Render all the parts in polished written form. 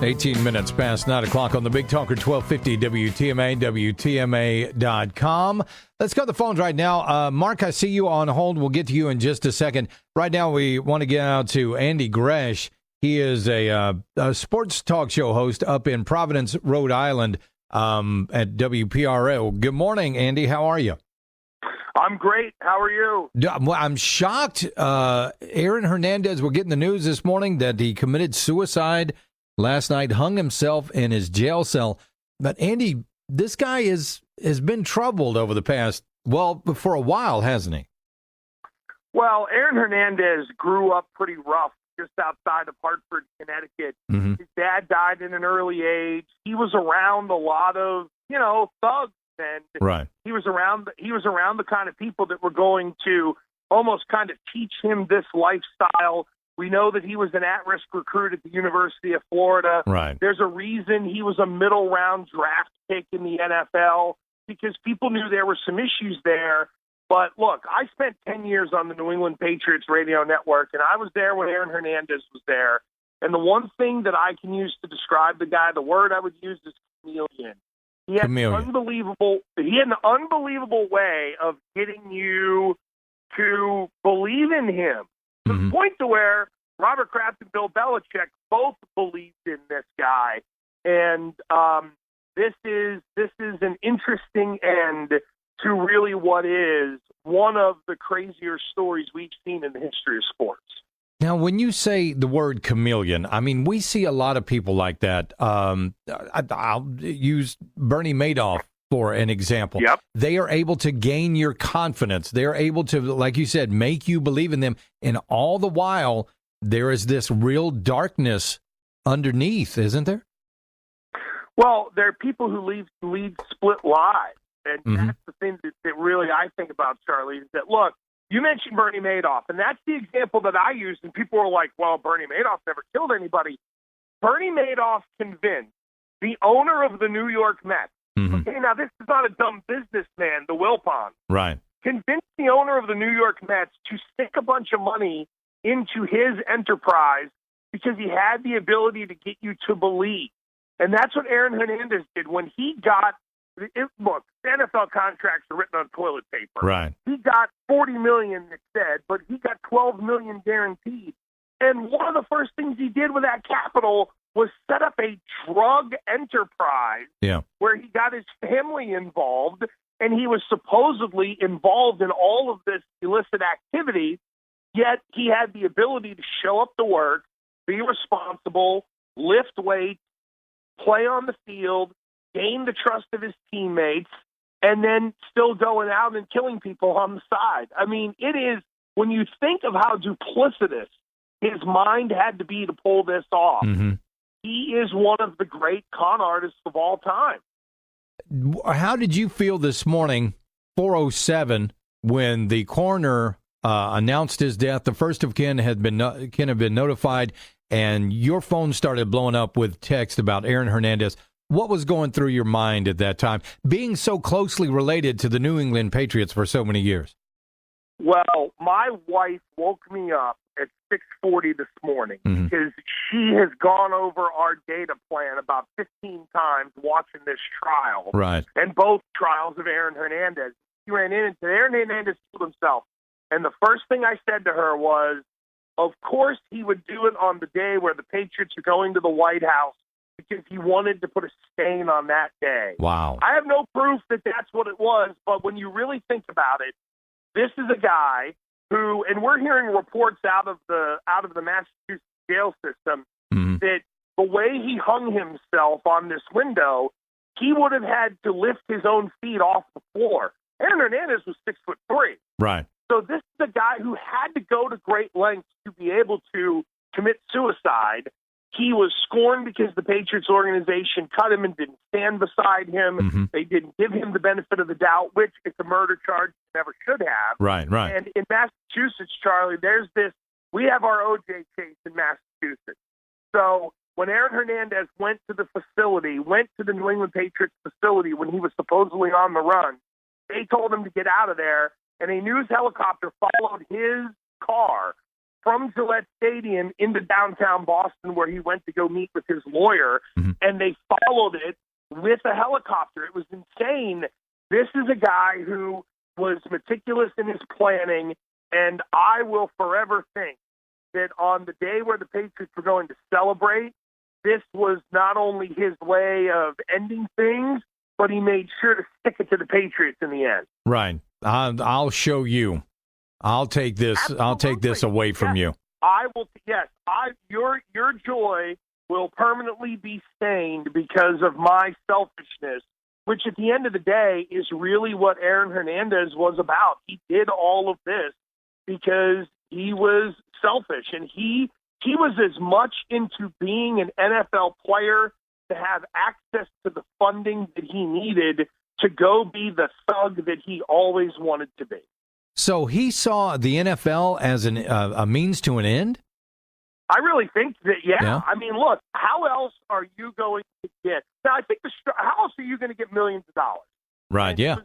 18 minutes past 9 o'clock on the Big Talker 1250 WTMA, WTMA.com. Let's go to the phones right now. Mark, I see you on hold. We'll get to you in just a second. Right now, we want to get out to Andy Gresh. He is a sports talk show host up in Providence, Rhode Island at WPRO. Good morning, Andy. How are you? I'm great. How are you? I'm shocked. Aaron Hernandez, we're getting the news this morning that he committed suicide last night, hung himself in his jail cell. But, Andy, this guy has been troubled over the past, for a while, hasn't he? Well, Aaron Hernandez grew up pretty rough just outside of Hartford, Connecticut. Mm-hmm. His dad died at an early age. He was around a lot of, thugs. And right. he was around the kind of people that were going to almost kind of teach him this lifestyle. We know that he was an at-risk recruit at the University of Florida. Right. There's a reason he was a middle-round draft pick in the NFL because people knew there were some issues there. But, look, I spent 10 years on the New England Patriots radio network, and I was there when Aaron Hernandez was there. And the one thing that I can use to describe the guy, the word I would use is chameleon. He had an unbelievable way of getting you to believe in him. To the point to where Robert Kraft and Bill Belichick both believed in this guy. And this is an interesting end to really what is one of the crazier stories we've seen in the history of sports. Now, when you say the word chameleon, I mean, we see a lot of people like that. I'll use Bernie Madoff for an example. Yep. They are able to gain your confidence. They're able to, like you said, make you believe in them. And all the while, there is this real darkness underneath, isn't there? Well, there are people who lead split lives. And that's the thing that really I think about, Charlie, is that, look, you mentioned Bernie Madoff, and that's the example that I used, and people were like, well, Bernie Madoff never killed anybody. Bernie Madoff convinced the owner of the New York Mets, okay, now this is not a dumb businessman, the Wilpon, right? Convinced the owner of the New York Mets to stick a bunch of money into his enterprise because he had the ability to get you to believe. And that's what Aaron Hernandez did when he got look, NFL contracts are written on toilet paper. Right. He got $40 million, it said, but he got $12 million guaranteed. And one of the first things he did with that capital was set up a drug enterprise where he got his family involved, and he was supposedly involved in all of this illicit activity, yet he had the ability to show up to work, be responsible, lift weights, play on the field, gain the trust of his teammates, and then still going out and killing people on the side. I mean, it is, when you think of how duplicitous his mind had to be to pull this off, he is one of the great con artists of all time. How did you feel this morning, 4:07, when the coroner announced his death? The first of kin had been notified, and your phone started blowing up with text about Aaron Hernandez. What was going through your mind at that time, being so closely related to the New England Patriots for so many years? Well, my wife woke me up at 6:40 this morning because she has gone over our data plan about 15 times watching this trial. Right. And both trials of Aaron Hernandez. She ran in and said, Aaron Hernandez killed himself. And the first thing I said to her was, of course he would do it on the day where the Patriots are going to the White House, because he wanted to put a stain on that day. Wow. I have no proof that that's what it was, but when you really think about it, this is a guy who, and we're hearing reports out of the Massachusetts jail system that the way he hung himself on this window, he would have had to lift his own feet off the floor. Aaron Hernandez was 6'3". Right. So this is a guy who had to go to great lengths to be able to commit suicide. He was scorned because the Patriots organization cut him and didn't stand beside him. They didn't give him the benefit of the doubt, which it's a murder charge never should have. Right, right. And in Massachusetts, Charlie, we have our O.J. case in Massachusetts. So when Aaron Hernandez went to the New England Patriots facility when he was supposedly on the run, they told him to get out of there, and a news helicopter followed his car from Gillette Stadium into downtown Boston where he went to go meet with his lawyer, and they followed it with a helicopter. It was insane. This is a guy who was meticulous in his planning, and I will forever think that on the day where the Patriots were going to celebrate, this was not only his way of ending things, but he made sure to stick it to the Patriots in the end. Right. I'll show you. I'll take this. Absolutely. I'll take this away from you. I will. Yes. Your joy will permanently be stained because of my selfishness, which at the end of the day is really what Aaron Hernandez was about. He did all of this because he was selfish, and he was as much into being an NFL player to have access to the funding that he needed to go be the thug that he always wanted to be. So he saw the NFL as a means to an end? I really think that, yeah. I mean, look, how else are you going to get? Now, I think how else are you going to get millions of dollars? Right, and yeah.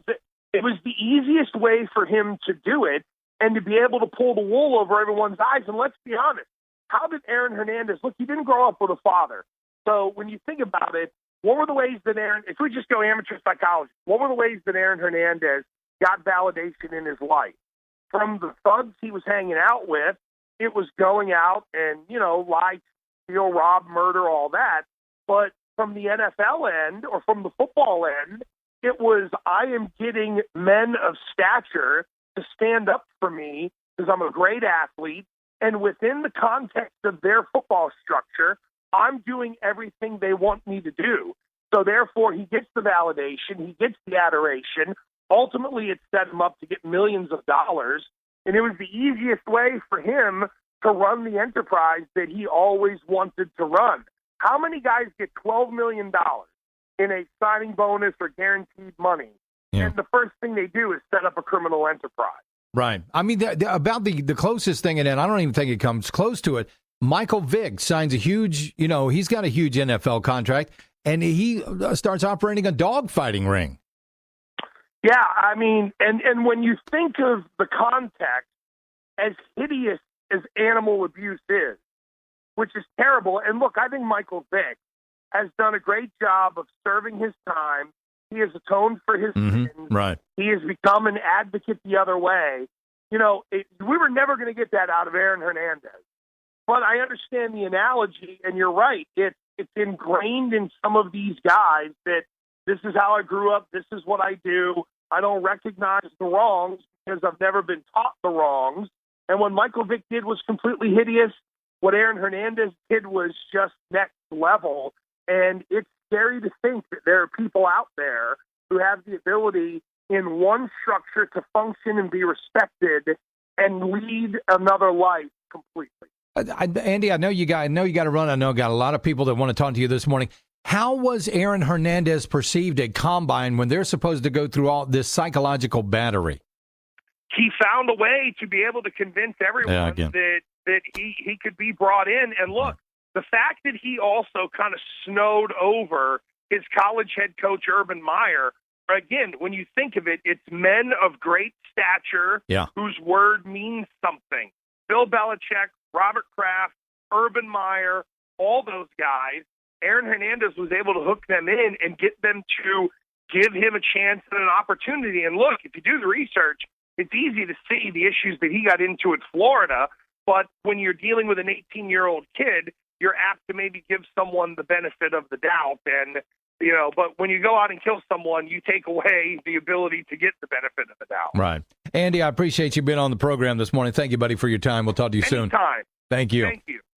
It was the easiest way for him to do it and to be able to pull the wool over everyone's eyes. And let's be honest, how did Aaron Hernandez, look, he didn't grow up with a father. So when you think about it, what were the ways that if we just go amateur psychology, what were the ways that Aaron Hernandez got validation in his life? From the thugs he was hanging out with, it was going out and, lie, steal, rob, murder, all that. But from the NFL end or from the football end, it was I am getting men of stature to stand up for me because I'm a great athlete. And within the context of their football structure, I'm doing everything they want me to do. So therefore, he gets the validation, he gets the adoration. Ultimately, it set him up to get millions of dollars. And it was the easiest way for him to run the enterprise that he always wanted to run. How many guys get $12 million in a signing bonus or guaranteed money? Yeah. And the first thing they do is set up a criminal enterprise. Right. I mean, about the closest thing, and I don't even think it comes close to it, Michael Vick signs a huge, he's got a huge NFL contract, and he starts operating a dogfighting ring. Yeah, I mean, and when you think of the context, as hideous as animal abuse is, which is terrible, and look, I think Michael Vick has done a great job of serving his time. He has atoned for his sins. Right. He has become an advocate the other way. We were never going to get that out of Aaron Hernandez. But I understand the analogy, and you're right. It's ingrained in some of these guys that this is how I grew up, this is what I do. I don't recognize the wrongs because I've never been taught the wrongs. And what Michael Vick did was completely hideous. What Aaron Hernandez did was just next level. And it's scary to think that there are people out there who have the ability in one structure to function and be respected and lead another life completely. Andy, I know you got to run. I know got a lot of people that want to talk to you this morning. How was Aaron Hernandez perceived at Combine when they're supposed to go through all this psychological battery? He found a way to be able to convince everyone that he could be brought in. And look, the fact that he also kind of snowed over his college head coach, Urban Meyer, again, when you think of it, it's men of great stature whose word means something. Bill Belichick, Robert Kraft, Urban Meyer, all those guys. Aaron Hernandez was able to hook them in and get them to give him a chance and an opportunity. And look, if you do the research, it's easy to see the issues that he got into at Florida. But when you're dealing with an 18-year-old kid, you're apt to maybe give someone the benefit of the doubt. And, but when you go out and kill someone, you take away the ability to get the benefit of the doubt. Right. Andy, I appreciate you being on the program this morning. Thank you, buddy, for your time. We'll talk to you soon. Anytime. Thank you. Thank you.